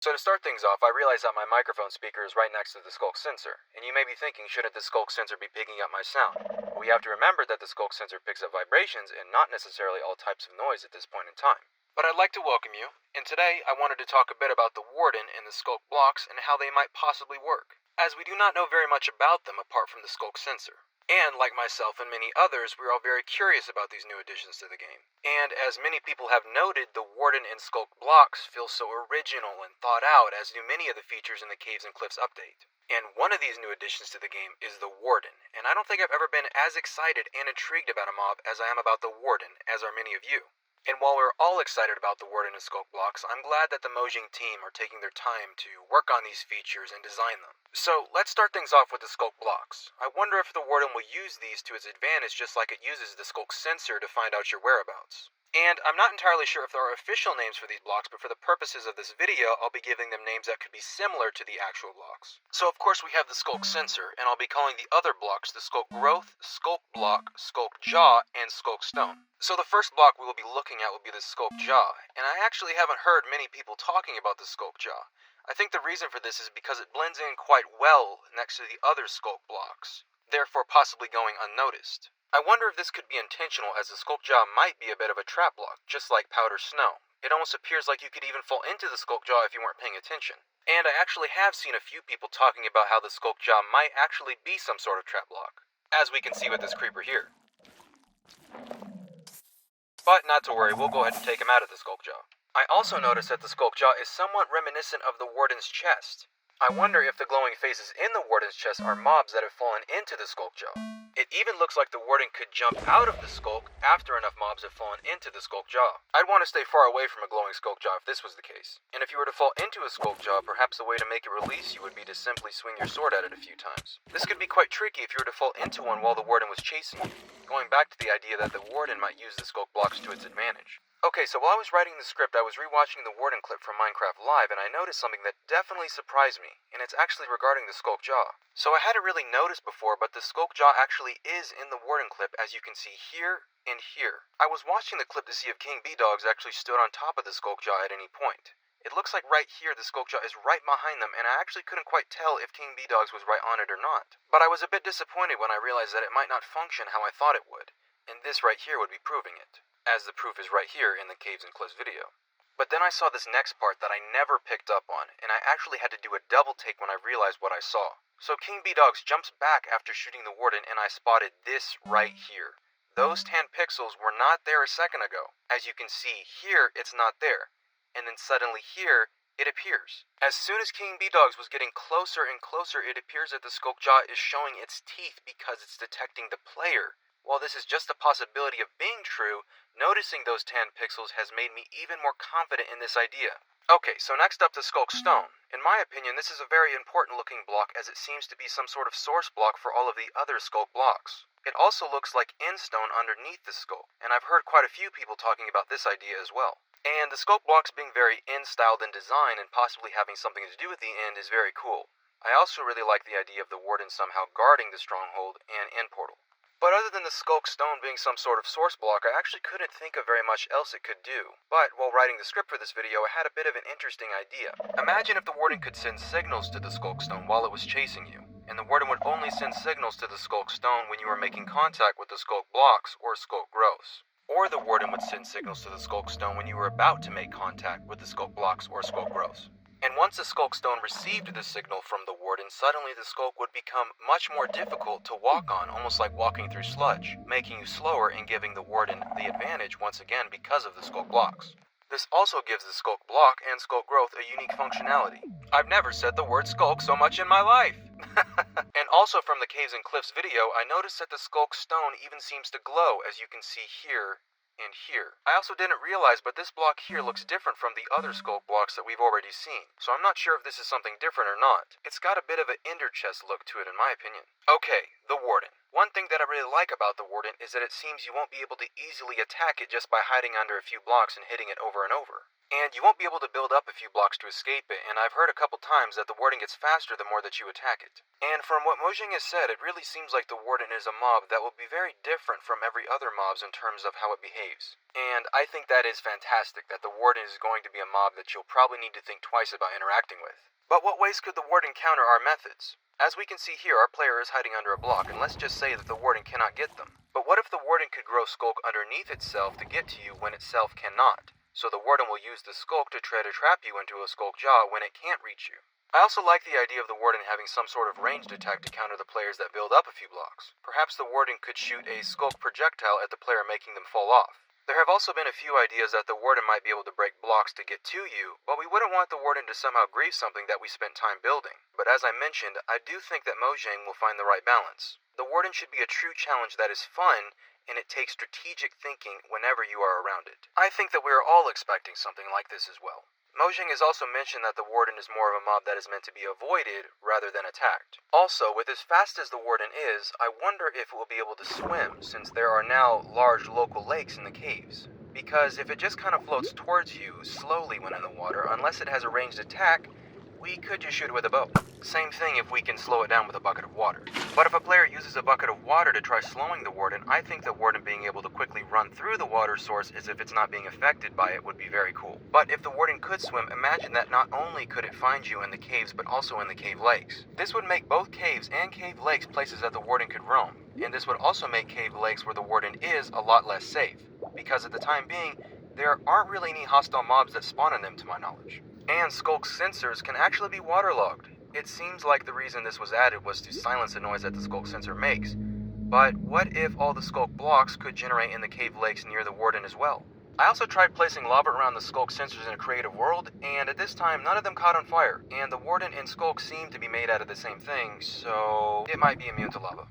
So to start things off, I realize that my microphone speaker is right next to the Sculk sensor, and you may be thinking, shouldn't the Sculk sensor be picking up my sound? Well, we have to remember that the Sculk sensor picks up vibrations and not necessarily all types of noise at this point in time. But I'd like to welcome you, and today I wanted to talk a bit about the Warden and the Sculk blocks and how they might possibly work, as we do not know very much about them apart from the Sculk sensor. And like myself and many others, we're all very curious about these new additions to the game. And as many people have noted, the Warden and Sculk blocks feel so original and thought out, as do many of the features in the Caves and Cliffs update. And one of these new additions to the game is the Warden, and I don't think I've ever been as excited and intrigued about a mob as I am about the Warden, as are many of you. And while we're all excited about the Warden and Sculk blocks, I'm glad that the Mojang team are taking their time to work on these features and design them. So let's start things off with the Sculk blocks. I wonder if the Warden will use these to its advantage just like it uses the Sculk sensor to find out your whereabouts. And I'm not entirely sure if there are official names for these blocks, but for the purposes of this video, I'll be giving them names that could be similar to the actual blocks. So of course we have the Sculk sensor, and I'll be calling the other blocks the Sculk growth, Sculk block, Sculk jaw, and Sculk stone. So the first block we will be looking at will be the Sculk jaw, and I actually haven't heard many people talking about the Sculk jaw. I think the reason for this is because it blends in quite well next to the other Sculk blocks, therefore possibly going unnoticed. I wonder if this could be intentional, as the Sculk jaw might be a bit of a trap block, just like powder snow. It almost appears like you could even fall into the Sculk jaw if you weren't paying attention. And I actually have seen a few people talking about how the Sculk jaw might actually be some sort of trap block, as we can see with this creeper here. But not to worry, we'll go ahead and take him out of the Sculk jaw. I also noticed that the Sculk jaw is somewhat reminiscent of the Warden's chest. I wonder if the glowing faces in the Warden's chest are mobs that have fallen into the Sculk jaw. It even looks like the Warden could jump out of the Sculk after enough mobs have fallen into the Sculk jaw. I'd want to stay far away from a glowing Sculk jaw if this was the case. And if you were to fall into a Sculk jaw, perhaps the way to make it release you would be to simply swing your sword at it a few times. This could be quite tricky if you were to fall into one while the Warden was chasing you, going back to the idea that the Warden might use the Sculk blocks to its advantage. Okay, so while I was writing the script, I was rewatching the Warden clip from Minecraft Live, and I noticed something that definitely surprised me, and it's actually regarding the Sculk jaw. So I hadn't really noticed before, but the Sculk jaw actually is in the Warden clip, as you can see here and here. I was watching the clip to see if King B-Dogs actually stood on top of the Sculk jaw at any point. It looks like right here the Sculk jaw is right behind them, and I actually couldn't quite tell if King B-Dogs was right on it or not. But I was a bit disappointed when I realized that it might not function how I thought it would, and this right here would be proving it, as the proof is right here in the Caves and Cliffs video. But then I saw this next part that I never picked up on, and I actually had to do a double take when I realized what I saw. So King B-Dogs jumps back after shooting the Warden, and I spotted this right here. Those tan pixels were not there a second ago. As you can see here, it's not there. And then suddenly here, it appears. As soon as King B-Dogs was getting closer and closer, it appears that the Sculk jaw is showing its teeth because it's detecting the player. While this is just a possibility of being true, noticing those tan pixels has made me even more confident in this idea. Okay, so next up the Sculk stone. In my opinion, this is a very important looking block, as it seems to be some sort of source block for all of the other Sculk blocks. It also looks like endstone underneath the Sculk, and I've heard quite a few people talking about this idea as well. And the Sculk blocks being very end-styled in design and possibly having something to do with the end is very cool. I also really like the idea of the Warden somehow guarding the stronghold and end portal. But other than the Sculk stone being some sort of source block, I actually couldn't think of very much else it could do. But while writing the script for this video, I had a bit of an interesting idea. Imagine if the Warden could send signals to the Sculk stone while it was chasing you, and the Warden would only send signals to the Sculk stone when you were making contact with the Sculk blocks or Sculk growths. Or the Warden would send signals to the Sculk stone when you were about to make contact with the Sculk blocks or Sculk growths. And once the Sculk stone received the signal from the Warden, suddenly the Sculk would become much more difficult to walk on, almost like walking through sludge, making you slower and giving the Warden the advantage once again because of the Sculk blocks. This also gives the Sculk block and Sculk growth a unique functionality. I've never said the word Sculk so much in my life! And also from the Caves and Cliffs video, I noticed that the Sculk stone even seems to glow, as you can see here and here. I also didn't realize, but this block here looks different from the other Sculk blocks that we've already seen, so I'm not sure if this is something different or not. It's got a bit of an ender chest look to it in my opinion. Okay, the Warden. One thing that I really like about the Warden is that it seems you won't be able to easily attack it just by hiding under a few blocks and hitting it over and over. And you won't be able to build up a few blocks to escape it, and I've heard a couple times that the Warden gets faster the more that you attack it. And from what Mojang has said, it really seems like the Warden is a mob that will be very different from every other mobs in terms of how it behaves. And I think that is fantastic, that the Warden is going to be a mob that you'll probably need to think twice about interacting with. But what ways could the Warden counter our methods? As we can see here, our player is hiding under a block, and let's just say that the Warden cannot get them. But what if the Warden could grow Sculk underneath itself to get to you when itself cannot? So the Warden will use the Sculk to try to trap you into a Sculk jaw when it can't reach you. I also like the idea of the Warden having some sort of ranged attack to counter the players that build up a few blocks. Perhaps the Warden could shoot a Sculk projectile at the player, making them fall off. There have also been a few ideas that the Warden might be able to break blocks to get to you, but we wouldn't want the Warden to somehow grieve something that we spent time building. But as I mentioned, I do think that Mojang will find the right balance. The Warden should be a true challenge that is fun, and it takes strategic thinking whenever you are around it. I think that we are all expecting something like this as well. Mojang has also mentioned that the Warden is more of a mob that is meant to be avoided rather than attacked. Also, with as fast as the Warden is, I wonder if it will be able to swim, since there are now large local lakes in the caves. Because if it just kind of floats towards you slowly when in the water, unless it has a ranged attack, we could just shoot it with a bow. Same thing if we can slow it down with a bucket of water. But if a player uses a bucket of water to try slowing the Warden, I think the Warden being able to quickly run through the water source as if it's not being affected by it would be very cool. But if the Warden could swim, imagine that not only could it find you in the caves, but also in the cave lakes. This would make both caves and cave lakes places that the Warden could roam. And this would also make cave lakes where the Warden is a lot less safe. Because at the time being, there aren't really any hostile mobs that spawn in them to my knowledge. And Skulk's sensors can actually be waterlogged. It seems like the reason this was added was to silence the noise that the Skulk sensor makes. But what if all the Skulk blocks could generate in the cave lakes near the Warden as well? I also tried placing lava around the Skulk sensors in a creative world, and at this time none of them caught on fire. And the Warden and Skulk seem to be made out of the same thing, so it might be immune to lava.